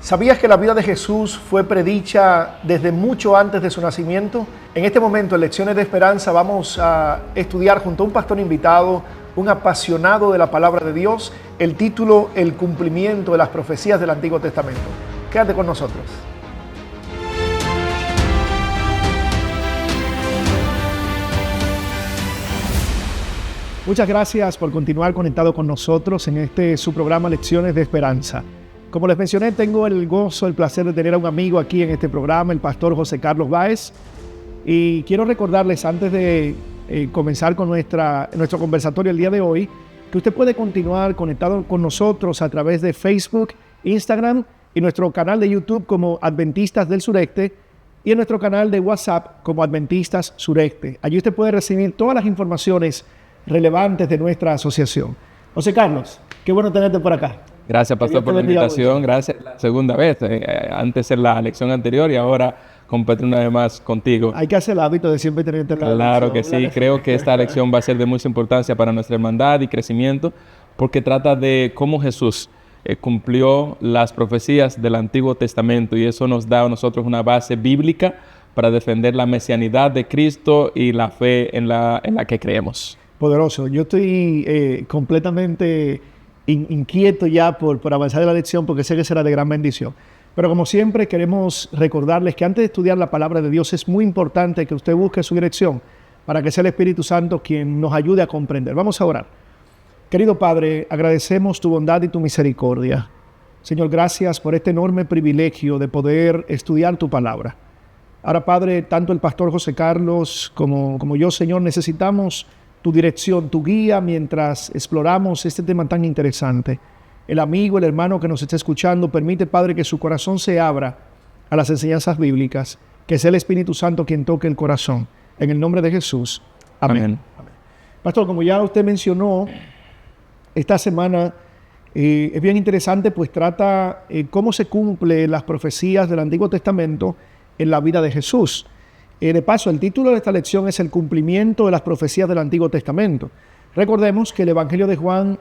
¿Sabías que la vida de Jesús fue predicha desde mucho antes de su nacimiento? En este momento, en Lecciones de Esperanza, vamos a estudiar junto a un pastor invitado, un apasionado de la palabra de Dios, el título El cumplimiento de las profecías del Antiguo Testamento. Quédate con nosotros. Muchas gracias por continuar conectado con nosotros en su programa Lecciones de Esperanza. Como les mencioné, tengo el gozo, el placer de tener a un amigo aquí en este programa, el pastor José Carlos Báez. Y quiero recordarles, antes de comenzar con nuestro conversatorio el día de hoy, que usted puede continuar conectado con nosotros a través de Facebook, Instagram y nuestro canal de YouTube como Adventistas del Sureste y en nuestro canal de WhatsApp como Adventistas Sureste. Allí usted puede recibir todas las informaciones relevantes de nuestra asociación. José Carlos, qué bueno tenerte por acá. Gracias, pastor, por la invitación. Gracias. La segunda vez, antes en la lección anterior y ahora compartir una vez más contigo. Hay que hacer el hábito de siempre tener la Claro que sí. Creo que esta lección va a ser de mucha importancia para nuestra hermandad y crecimiento, porque trata de cómo Jesús cumplió las profecías del Antiguo Testamento, y eso nos da a nosotros una base bíblica para defender la mesianidad de Cristo y la fe en la que creemos. Poderoso. Yo estoy completamente inquieto ya por avanzar en la lección, porque sé que será de gran bendición. Pero como siempre, queremos recordarles que antes de estudiar la palabra de Dios es muy importante que usted busque su dirección para que sea el Espíritu Santo quien nos ayude a comprender. Vamos a orar. Querido Padre, agradecemos tu bondad y tu misericordia. Señor, gracias por este enorme privilegio de poder estudiar tu palabra. Ahora, Padre, tanto el pastor José Carlos como yo, Señor, necesitamos tu dirección, tu guía mientras exploramos este tema tan interesante. El amigo, el hermano que nos está escuchando, permite, Padre, que su corazón se abra a las enseñanzas bíblicas, que sea el Espíritu Santo quien toque el corazón. En el nombre de Jesús. Amén. Amén. Pastor, como ya usted mencionó, esta semana es bien interesante, pues trata cómo se cumplen las profecías del Antiguo Testamento en la vida de Jesús. De paso, el título de esta lección es El cumplimiento de las profecías del Antiguo Testamento. Recordemos que el Evangelio de Juan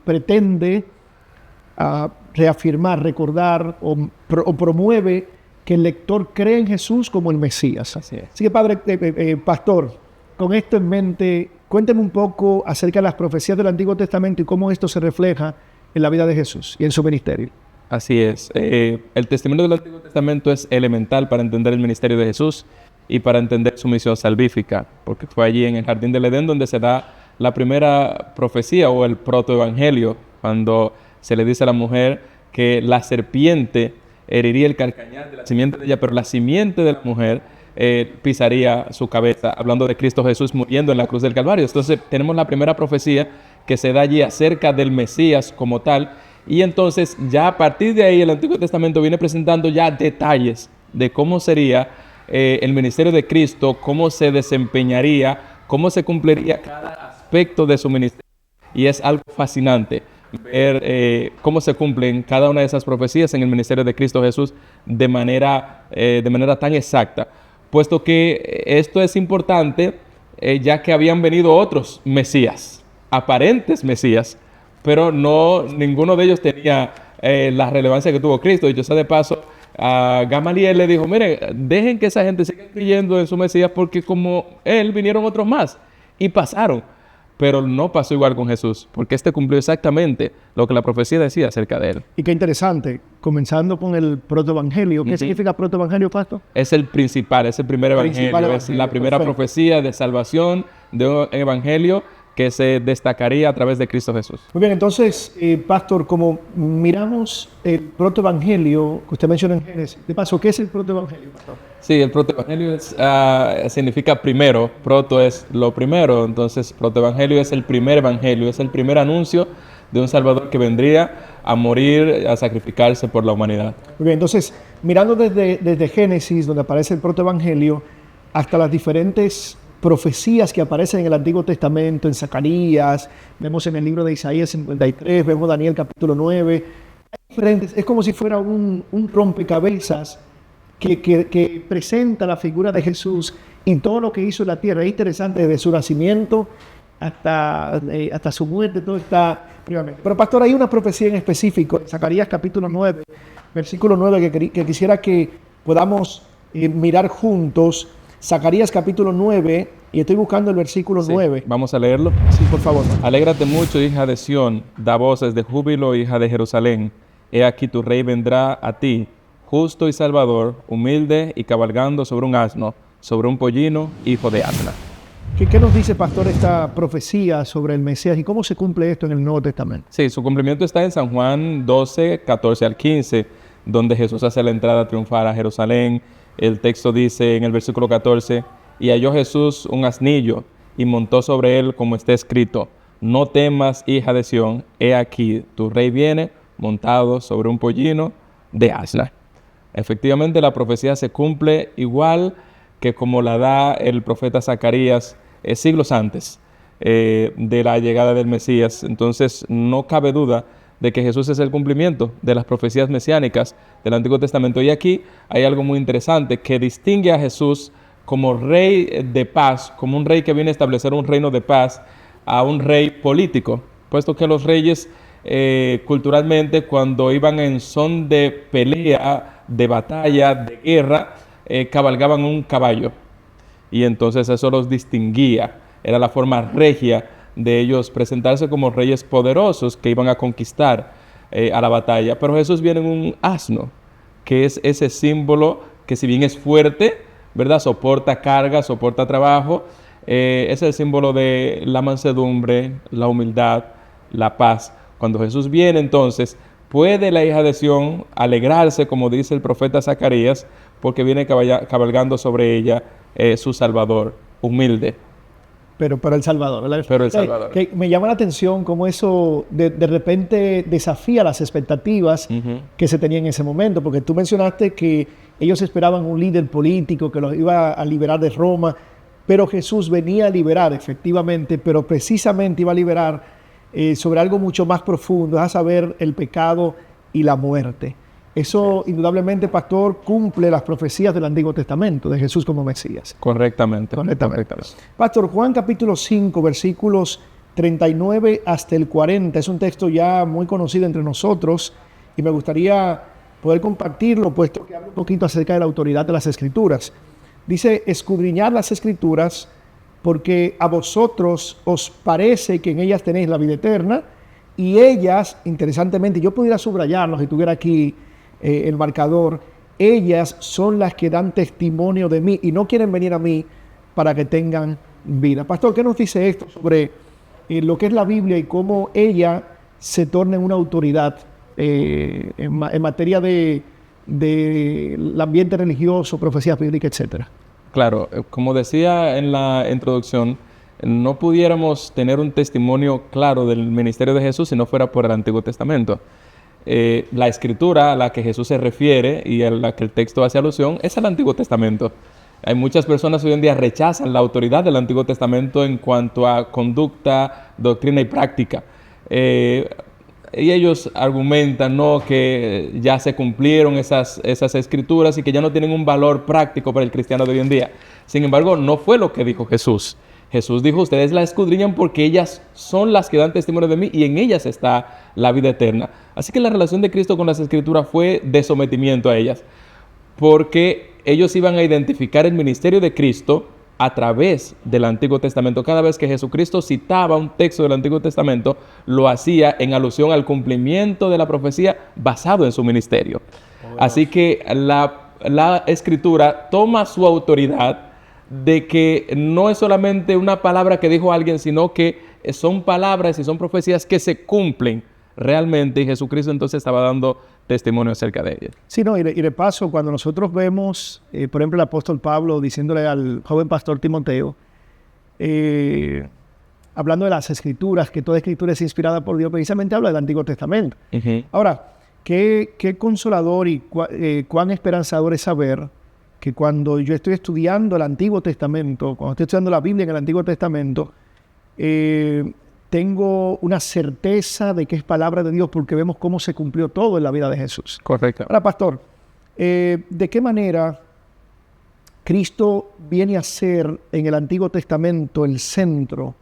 pretende reafirmar, recordar o promueve que el lector cree en Jesús como el Mesías. Así que, Padre, pastor, con esto en mente, cuénteme un poco acerca de las profecías del Antiguo Testamento y cómo esto se refleja en la vida de Jesús y en su ministerio. Así es. El testimonio del Antiguo Testamento es elemental para entender el ministerio de Jesús y para entender su misión salvífica, porque fue allí en el Jardín del Edén donde se da la primera profecía o el protoevangelio, cuando se le dice a la mujer que la serpiente heriría el calcañar de la simiente de ella, pero la simiente de la mujer pisaría su cabeza, hablando de Cristo Jesús muriendo en la cruz del Calvario. Entonces tenemos la primera profecía que se da allí acerca del Mesías como tal, y entonces ya a partir de ahí el Antiguo Testamento viene presentando ya detalles de cómo sería el ministerio de Cristo, cómo se desempeñaría, cómo se cumpliría cada aspecto de su ministerio. Y es algo fascinante ver cómo se cumplen cada una de esas profecías en el ministerio de Cristo Jesús de manera tan exacta, puesto que esto es importante ya que habían venido otros Mesías, aparentes Mesías, pero ninguno de ellos tenía la relevancia que tuvo Cristo. Y yo sé de paso, a Gamaliel le dijo, mire, dejen que esa gente siga creyendo en su Mesías, porque como él vinieron otros más y pasaron. Pero no pasó igual con Jesús, porque cumplió exactamente lo que la profecía decía acerca de él. Y qué interesante, comenzando con el protoevangelio. ¿Qué significa protoevangelio, pastor? Es el principal, es el primer evangelio, es la primera profecía de salvación de un evangelio que se destacaría a través de Cristo Jesús. Muy bien, entonces, pastor, como miramos el protoevangelio que usted menciona en Génesis, de paso, ¿qué es el protoevangelio, pastor? Sí, el protoevangelio significa primero. Proto es lo primero, entonces protoevangelio es el primer evangelio, es el primer anuncio de un Salvador que vendría a morir, a sacrificarse por la humanidad. Muy bien, entonces, mirando desde Génesis, donde aparece el protoevangelio, hasta las diferentes profecías que aparecen en el Antiguo Testamento, en Zacarías, vemos en el libro de Isaías 53, vemos Daniel capítulo 9, es como si fuera un rompecabezas que presenta la figura de Jesús y todo lo que hizo en la tierra. Es interesante desde su nacimiento hasta su muerte, todo está privadamente. Pero pastor, hay una profecía en específico, en Zacarías capítulo 9, versículo 9, que quisiera que podamos mirar juntos. Zacarías capítulo 9, y estoy buscando el versículo 9. Vamos a leerlo. Sí, por favor. Alégrate mucho, hija de Sión, da voces de júbilo, hija de Jerusalén. He aquí tu rey vendrá a ti, justo y salvador, humilde y cabalgando sobre un asno, sobre un pollino, hijo de asna. ¿Qué nos dice, pastor, esta profecía sobre el Mesías y cómo se cumple esto en el Nuevo Testamento? Sí, su cumplimiento está en San Juan 12, 14 al 15, donde Jesús hace la entrada triunfal a Jerusalén. El texto dice en el versículo 14, y halló Jesús un asnillo, y montó sobre él como está escrito, no temas, hija de Sión, he aquí, tu rey viene montado sobre un pollino de asna. Efectivamente, la profecía se cumple igual que como la da el profeta Zacarías siglos antes de la llegada del Mesías. Entonces, no cabe duda de que Jesús es el cumplimiento de las profecías mesiánicas del Antiguo Testamento. Y aquí hay algo muy interesante que distingue a Jesús como rey de paz, como un rey que viene a establecer un reino de paz, a un rey político, puesto que los reyes culturalmente, cuando iban en son de pelea, de batalla, de guerra, cabalgaban un caballo. Y entonces eso los distinguía. Era la forma regia de ellos presentarse como reyes poderosos que iban a conquistar a la batalla. Pero Jesús viene en un asno, que es ese símbolo que, si bien es fuerte, ¿verdad?, soporta carga, soporta trabajo, es el símbolo de la mansedumbre, la humildad, la paz. Cuando Jesús viene, entonces, puede la hija de Sión alegrarse, como dice el profeta Zacarías, porque viene cabalgando sobre ella su Salvador, humilde. Pero el Salvador, ¿verdad? Pero el Salvador. Que me llama la atención cómo eso de repente desafía las expectativas que se tenían en ese momento, porque tú mencionaste que ellos esperaban un líder político que los iba a liberar de Roma, pero Jesús venía a liberar efectivamente, pero precisamente iba a liberar sobre algo mucho más profundo, a saber, el pecado y la muerte. Eso indudablemente, pastor, cumple las profecías del Antiguo Testamento de Jesús como Mesías. Correctamente. Pastor, Juan capítulo 5, versículos 39 hasta el 40, es un texto ya muy conocido entre nosotros y me gustaría poder compartirlo, puesto que habla un poquito acerca de la autoridad de las Escrituras. Dice, escudriñad las Escrituras, porque a vosotros os parece que en ellas tenéis la vida eterna, y ellas, interesantemente, yo pudiera subrayarlo si tuviera aquí el marcador, ellas son las que dan testimonio de mí y no quieren venir a mí para que tengan vida. Pastor, ¿qué nos dice esto sobre lo que es la Biblia y cómo ella se torna en una autoridad en materia del ambiente religioso, profecías bíblicas, etcétera? Claro, como decía en la introducción, no pudiéramos tener un testimonio claro del ministerio de Jesús si no fuera por el Antiguo Testamento. La escritura a la que Jesús se refiere y a la que el texto hace alusión es al Antiguo Testamento. Hay muchas personas hoy en día rechazan la autoridad del Antiguo Testamento en cuanto a conducta, doctrina y práctica. Y ellos argumentan, ¿no?, que ya se cumplieron esas escrituras y que ya no tienen un valor práctico para el cristiano de hoy en día. Sin embargo, no fue lo que dijo Jesús. Jesús dijo, ustedes la escudriñan porque ellas son las que dan testimonio de mí y en ellas está la vida eterna. Así que la relación de Cristo con las Escrituras fue de sometimiento a ellas, porque ellos iban a identificar el ministerio de Cristo a través del Antiguo Testamento. Cada vez que Jesucristo citaba un texto del Antiguo Testamento, lo hacía en alusión al cumplimiento de la profecía basado en su ministerio. Así que la Escritura toma su autoridad de que no es solamente una palabra que dijo alguien, sino que son palabras y son profecías que se cumplen realmente, y Jesucristo entonces estaba dando testimonio acerca de ellas. Sí, no, y de paso, cuando nosotros vemos, por ejemplo, el apóstol Pablo diciéndole al joven pastor Timoteo, hablando de las Escrituras, que toda Escritura es inspirada por Dios, precisamente habla del Antiguo Testamento. Ahora, qué consolador y cuán esperanzador es saber que cuando yo estoy estudiando el Antiguo Testamento, cuando estoy estudiando la Biblia en el Antiguo Testamento, tengo una certeza de que es palabra de Dios porque vemos cómo se cumplió todo en la vida de Jesús. Correcto. Ahora, pastor, ¿de qué manera Cristo viene a ser en el Antiguo Testamento el centro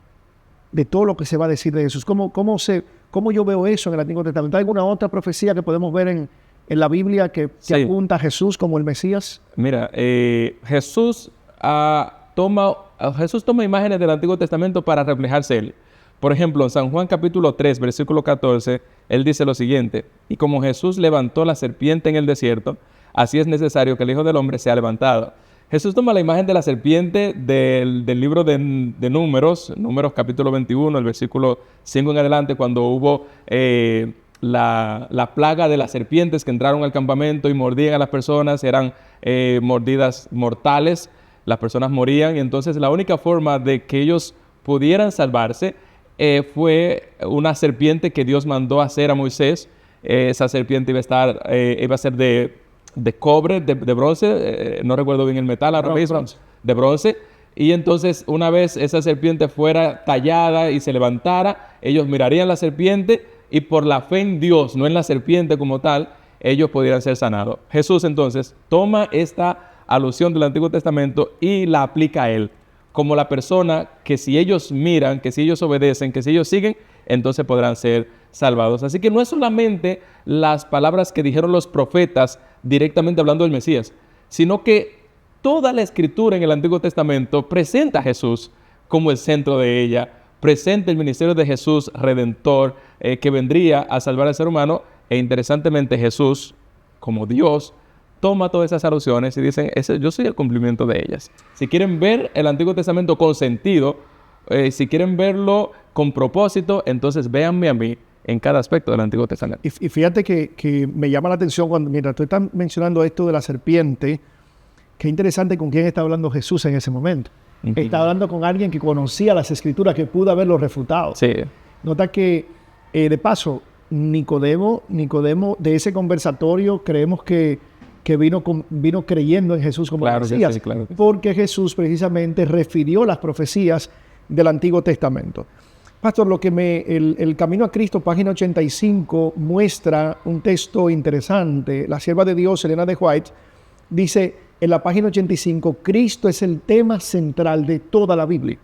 de todo lo que se va a decir de Jesús? ¿Cómo yo veo eso en el Antiguo Testamento? ¿Hay alguna otra profecía que podemos ver en la Biblia que Sí. apunta a Jesús como el Mesías? Mira, Jesús toma imágenes del Antiguo Testamento para reflejarse él. Por ejemplo, en San Juan capítulo 3, versículo 14, él dice lo siguiente: y como Jesús levantó la serpiente en el desierto, así es necesario que el Hijo del Hombre sea levantado. Jesús toma la imagen de la serpiente del libro de Números capítulo 21, el versículo 5 en adelante, cuando hubo la plaga de las serpientes que entraron al campamento y mordían a las personas. Eran mordidas mortales, las personas morían, y entonces la única forma de que ellos pudieran salvarse fue una serpiente que Dios mandó a hacer a Moisés. Esa serpiente iba a ser de cobre, de bronce, no recuerdo bien el metal ahora mismo, de bronce. Y entonces, una vez esa serpiente fuera tallada y se levantara, ellos mirarían la serpiente y por la fe en Dios, no en la serpiente como tal, ellos pudieran ser sanados. Jesús entonces toma esta alusión del Antiguo Testamento y la aplica a él, como la persona que si ellos miran, que si ellos obedecen, que si ellos siguen, entonces podrán ser salvados. Así que no es solamente las palabras que dijeron los profetas directamente hablando del Mesías, sino que toda la escritura en el Antiguo Testamento presenta a Jesús como el centro de ella, presenta el ministerio de Jesús redentor, que vendría a salvar al ser humano. E interesantemente, Jesús, como Dios, toma todas esas alusiones y dicen: yo soy el cumplimiento de ellas. Si quieren ver el Antiguo Testamento con sentido, si quieren verlo con propósito, entonces véanme a mí en cada aspecto del Antiguo Testamento. Y fíjate que me llama la atención mientras tú estás mencionando esto de la serpiente, qué interesante con quién está hablando Jesús en ese momento. Está hablando con alguien que conocía las Escrituras, que pudo haberlo refutado. Sí. Nota que, de paso, Nicodemo, de ese conversatorio, creemos que vino creyendo en Jesús como Mesías, sí, claro que sí. Porque Jesús precisamente refirió las profecías del Antiguo Testamento. Pastor, el Camino a Cristo, página 85, muestra un texto interesante. La sierva de Dios, Elena de White, dice en la página 85: Cristo es el tema central de toda la Biblia.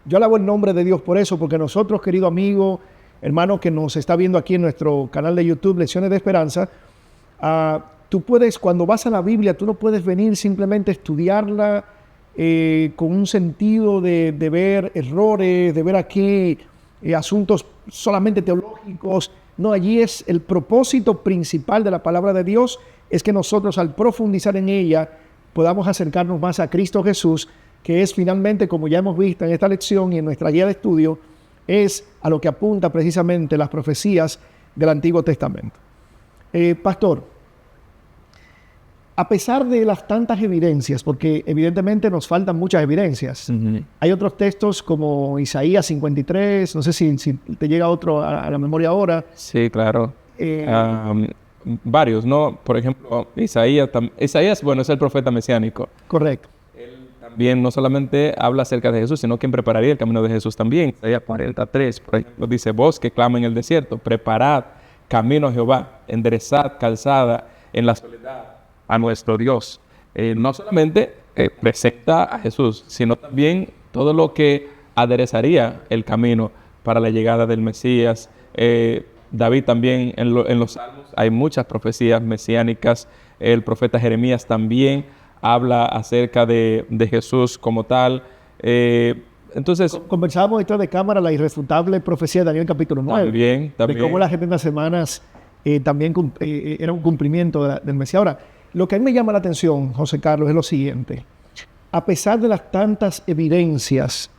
Yo alabo el nombre de Dios por eso, porque nosotros, querido amigo, hermano que nos está viendo aquí en nuestro canal de YouTube, Lecciones de Esperanza, tú puedes, cuando vas a la Biblia, tú no puedes venir simplemente a estudiarla con un sentido de ver errores, de ver aquí asuntos solamente teológicos. No, allí es el propósito principal de la palabra de Dios, es que nosotros, al profundizar en ella, podamos acercarnos más a Cristo Jesús, que es finalmente, como ya hemos visto en esta lección y en nuestra guía de estudio, es a lo que apunta precisamente las profecías del Antiguo Testamento. Pastor, a pesar de las tantas evidencias, porque evidentemente nos faltan muchas evidencias, hay otros textos como Isaías 53, no sé si te llega otro a la memoria ahora. Sí, claro. Varios, ¿no? Por ejemplo, Isaías, bueno, es el profeta mesiánico. Correcto. Él también no solamente habla acerca de Jesús, sino quien prepararía el camino de Jesús también. Isaías 43, por ejemplo, dice: voz que clama en el desierto, preparad camino a Jehová, enderezad calzada en la soledad a nuestro Dios. No solamente presenta a Jesús, sino también todo lo que aderezaría el camino para la llegada del Mesías. David también en los Salmos hay muchas profecías mesiánicas. El profeta Jeremías también habla acerca de Jesús como tal. Entonces, conversábamos detrás de cámara la irrefutable profecía de Daniel capítulo 9. También. De cómo las 70 semanas también era un cumplimiento del Mesías. Ahora, lo que a mí me llama la atención, José Carlos, es lo siguiente. A pesar de las tantas evidencias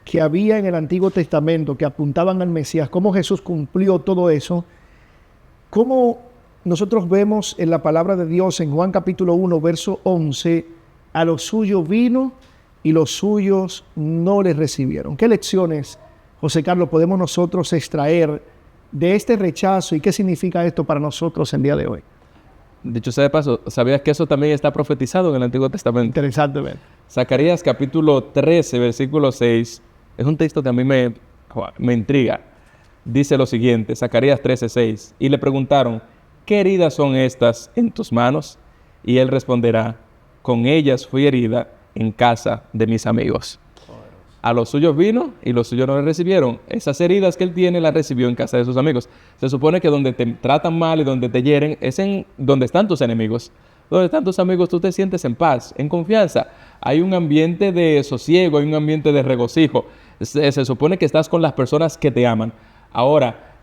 que había en el Antiguo Testamento que apuntaban al Mesías, cómo Jesús cumplió todo eso, cómo nosotros vemos en la palabra de Dios en Juan capítulo 1, verso 11, a los suyos vino y los suyos no les recibieron. ¿Qué lecciones, José Carlos, podemos nosotros extraer de este rechazo y qué significa esto para nosotros en día de hoy? Dicho sea de paso, ¿sabías que eso también está profetizado en el Antiguo Testamento? Interesantemente. Zacarías capítulo 13, versículo 6, es un texto que a mí me intriga. Dice lo siguiente, Zacarías 13, 6, y le preguntaron: ¿qué heridas son estas en tus manos? Y él responderá: con ellas fui herida en casa de mis amigos. A los suyos vino y los suyos no le recibieron. Esas heridas que él tiene las recibió en casa de sus amigos. Se supone que donde te tratan mal y donde te hieren es en donde están tus enemigos. Donde están tus amigos tú te sientes en paz, en confianza. Hay un ambiente de sosiego, hay un ambiente de regocijo. Se supone que estás con las personas que te aman. Ahora,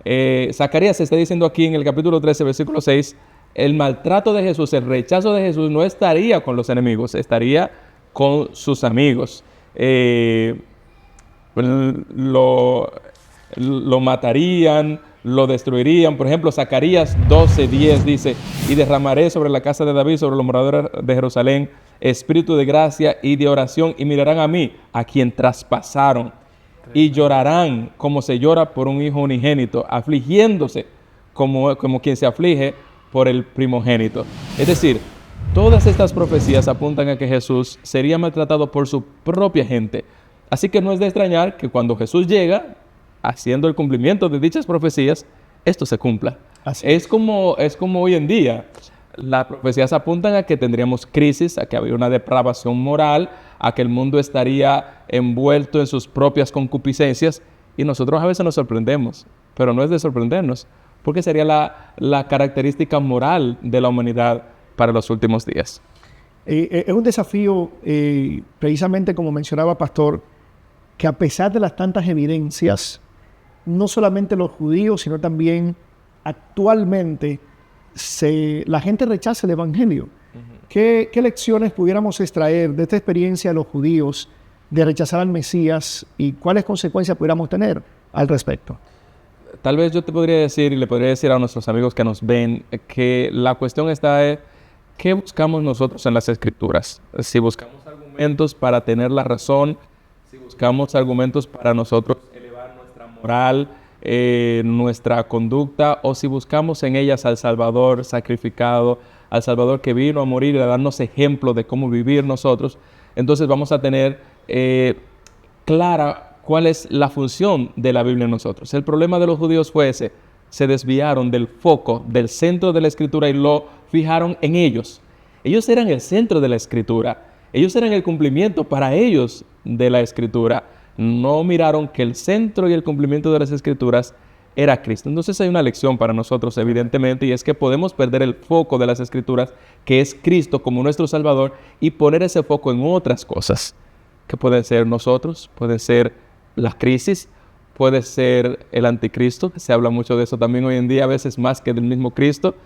Zacarías está diciendo aquí en el capítulo 13, versículo 6, el maltrato de Jesús, el rechazo de Jesús no estaría con los enemigos, estaría con sus amigos. Lo matarían, lo destruirían. Por ejemplo, Zacarías 12:10 dice, y derramaré sobre la casa de David, sobre los moradores de Jerusalén, espíritu de gracia y de oración, y mirarán a mí, a quien traspasaron, y llorarán como se llora por un hijo unigénito, afligiéndose como quien se aflige por el primogénito. Es decir, todas estas profecías apuntan a que Jesús sería maltratado por su propia gente. Así que no es de extrañar que cuando Jesús llega, haciendo el cumplimiento de dichas profecías, esto se cumpla. Es como hoy en día. Las profecías apuntan a que tendríamos crisis, a que habría una depravación moral, a que el mundo estaría envuelto en sus propias concupiscencias, y nosotros a veces nos sorprendemos, pero no es de sorprendernos, porque sería la característica moral de la humanidad para los últimos días. Es un desafío, precisamente como mencionaba Pastor, que a pesar de las tantas evidencias, no solamente los judíos, sino también actualmente, la gente rechaza el Evangelio. ¿Qué lecciones pudiéramos extraer de esta experiencia de los judíos de rechazar al Mesías y cuáles consecuencias pudiéramos tener al respecto? Tal vez yo te podría decir, y le podría decir a nuestros amigos que nos ven, que la cuestión está en ¿qué buscamos nosotros en las Escrituras? Si buscamos argumentos para tener la razón, si buscamos argumentos para nosotros elevar nuestra moral, nuestra conducta, o si buscamos en ellas al Salvador sacrificado, al Salvador que vino a morir y a darnos ejemplo de cómo vivir nosotros, entonces vamos a tener clara cuál es la función de la Biblia en nosotros. El problema de los judíos fue ese: se desviaron del foco, del centro de la Escritura, y lo fijaron en ellos. Ellos eran el centro de la Escritura. Ellos eran el cumplimiento para ellos de la Escritura. No miraron que el centro y el cumplimiento de las Escrituras era Cristo. Entonces hay una lección para nosotros, evidentemente, y es que podemos perder el foco de las Escrituras, que es Cristo como nuestro Salvador, y poner ese foco en otras cosas, que pueden ser nosotros, pueden ser la crisis, puede ser el anticristo, que se habla mucho de eso también hoy en día, a veces más que del mismo Cristo.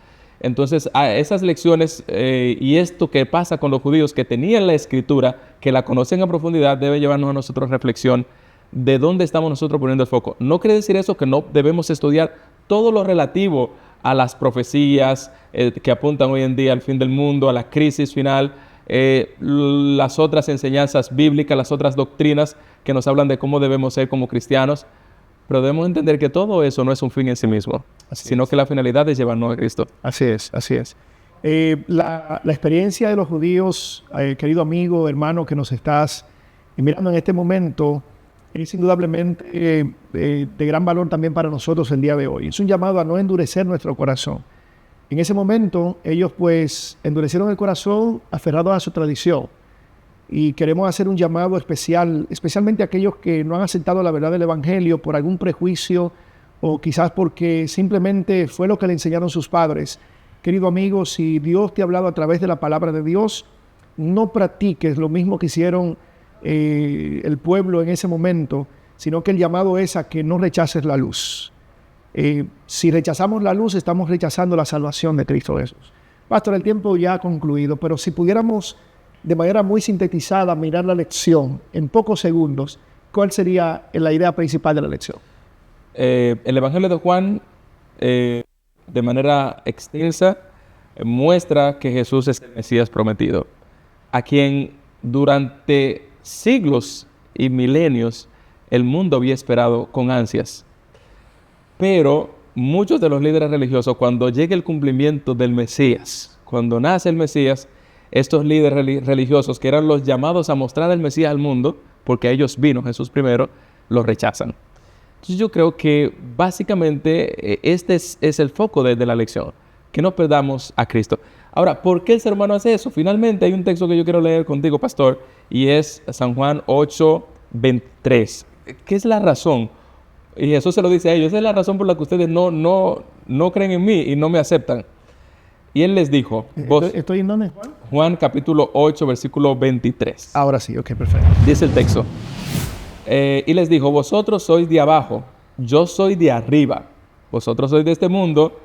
Entonces, esas lecciones y esto que pasa con los judíos que tenían la Escritura, que la conocen a profundidad, debe llevarnos a nosotros reflexión de dónde estamos nosotros poniendo el foco. No quiere decir eso que no debemos estudiar todo lo relativo a las profecías que apuntan hoy en día al fin del mundo, a la crisis final, las otras enseñanzas bíblicas, las otras doctrinas que nos hablan de cómo debemos ser como cristianos. Pero debemos entender que todo eso no es un fin en sí mismo, sino que la finalidad es llevarnos a Cristo. Así es, así es. La experiencia de los judíos, querido amigo, hermano, que nos estás mirando en este momento, es indudablemente de gran valor también para nosotros el día de hoy. Es un llamado a no endurecer nuestro corazón. En ese momento, ellos pues endurecieron el corazón aferrados a su tradición. Y queremos hacer un llamado especial, especialmente a aquellos que no han aceptado la verdad del Evangelio por algún prejuicio o quizás porque simplemente fue lo que le enseñaron sus padres. Querido amigo, si Dios te ha hablado a través de la palabra de Dios, no practiques lo mismo que hicieron el pueblo en ese momento, sino que el llamado es a que no rechaces la luz. Si rechazamos la luz, estamos rechazando la salvación de Cristo Jesús. Pastor, el tiempo ya ha concluido, pero si pudiéramos de manera muy sintetizada mirar la lección en pocos segundos, ¿cuál sería la idea principal de la lección? El Evangelio de Juan, de manera extensa, muestra que Jesús es el Mesías prometido, a quien durante siglos y milenios el mundo había esperado con ansias. Pero muchos de los líderes religiosos, cuando llegue el cumplimiento del Mesías, cuando nace el Mesías, estos líderes religiosos, que eran los llamados a mostrar el Mesías al mundo, porque a ellos vino Jesús primero, los rechazan. Entonces yo creo que básicamente este es el foco de la lección, que no perdamos a Cristo. Ahora, ¿por qué el ser humano hace eso? Finalmente hay un texto que yo quiero leer contigo, pastor, y es San Juan 8, 23. ¿Qué es la razón? Y Jesús se lo dice a ellos, esa es la razón por la que ustedes no creen en mí y no me aceptan. Y él les dijo, ¿Estoy en dónde, Juan? Juan capítulo 8, versículo 23. Ahora sí, ok, perfecto. Dice el texto. Y les dijo, vosotros sois de abajo, yo soy de arriba. Vosotros sois de este mundo,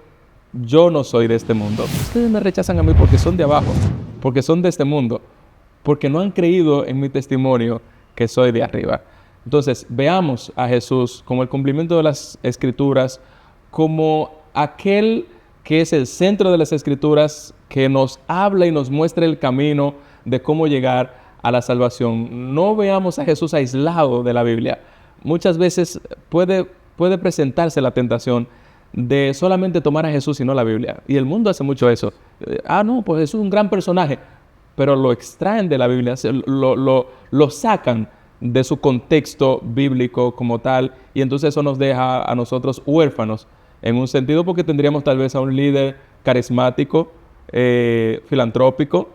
yo no soy de este mundo. Ustedes me rechazan a mí porque son de abajo, porque son de este mundo, porque no han creído en mi testimonio que soy de arriba. Entonces, veamos a Jesús como el cumplimiento de las Escrituras, como aquel que es el centro de las Escrituras, que nos habla y nos muestra el camino de cómo llegar a la salvación. No veamos a Jesús aislado de la Biblia. Muchas veces puede presentarse la tentación de solamente tomar a Jesús y no la Biblia. Y el mundo hace mucho eso. No, pues Jesús es un gran personaje. Pero lo extraen de la Biblia, lo sacan de su contexto bíblico como tal. Y entonces eso nos deja a nosotros huérfanos. En un sentido porque tendríamos tal vez a un líder carismático, filantrópico,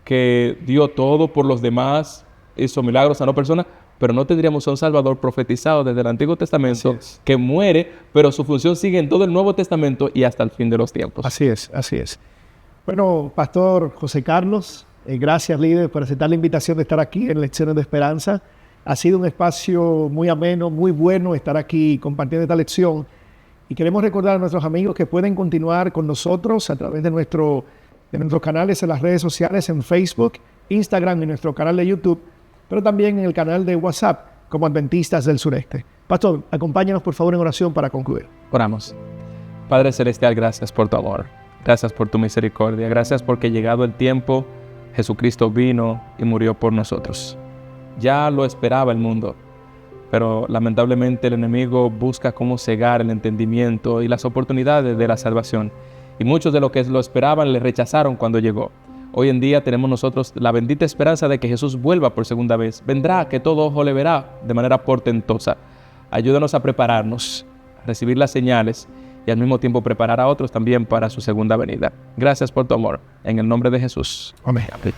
que dio todo por los demás, hizo milagros, sanó personas, pero no tendríamos a un Salvador profetizado desde el Antiguo Testamento que muere, pero su función sigue en todo el Nuevo Testamento y hasta el fin de los tiempos. Así es, así es. Bueno, Pastor José Carlos, gracias, líder, por aceptar la invitación de estar aquí en Lecciones de Esperanza. Ha sido un espacio muy ameno, muy bueno estar aquí compartiendo esta lección. Y queremos recordar a nuestros amigos que pueden continuar con nosotros a través de nuestros canales en las redes sociales, en Facebook, Instagram y nuestro canal de YouTube, pero también en el canal de WhatsApp como Adventistas del Sureste. Pastor, acompáñanos por favor en oración para concluir. Oramos. Padre Celestial, gracias por tu amor. Gracias por tu misericordia. Gracias porque llegado el tiempo, Jesucristo vino y murió por nosotros. Ya lo esperaba el mundo, pero lamentablemente el enemigo busca cómo cegar el entendimiento y las oportunidades de la salvación. Y muchos de los que lo esperaban le rechazaron cuando llegó. Hoy en día tenemos nosotros la bendita esperanza de que Jesús vuelva por segunda vez. Vendrá, que todo ojo le verá de manera portentosa. Ayúdanos a prepararnos, a recibir las señales y al mismo tiempo preparar a otros también para su segunda venida. Gracias por tu amor. En el nombre de Jesús. Amén. Amén.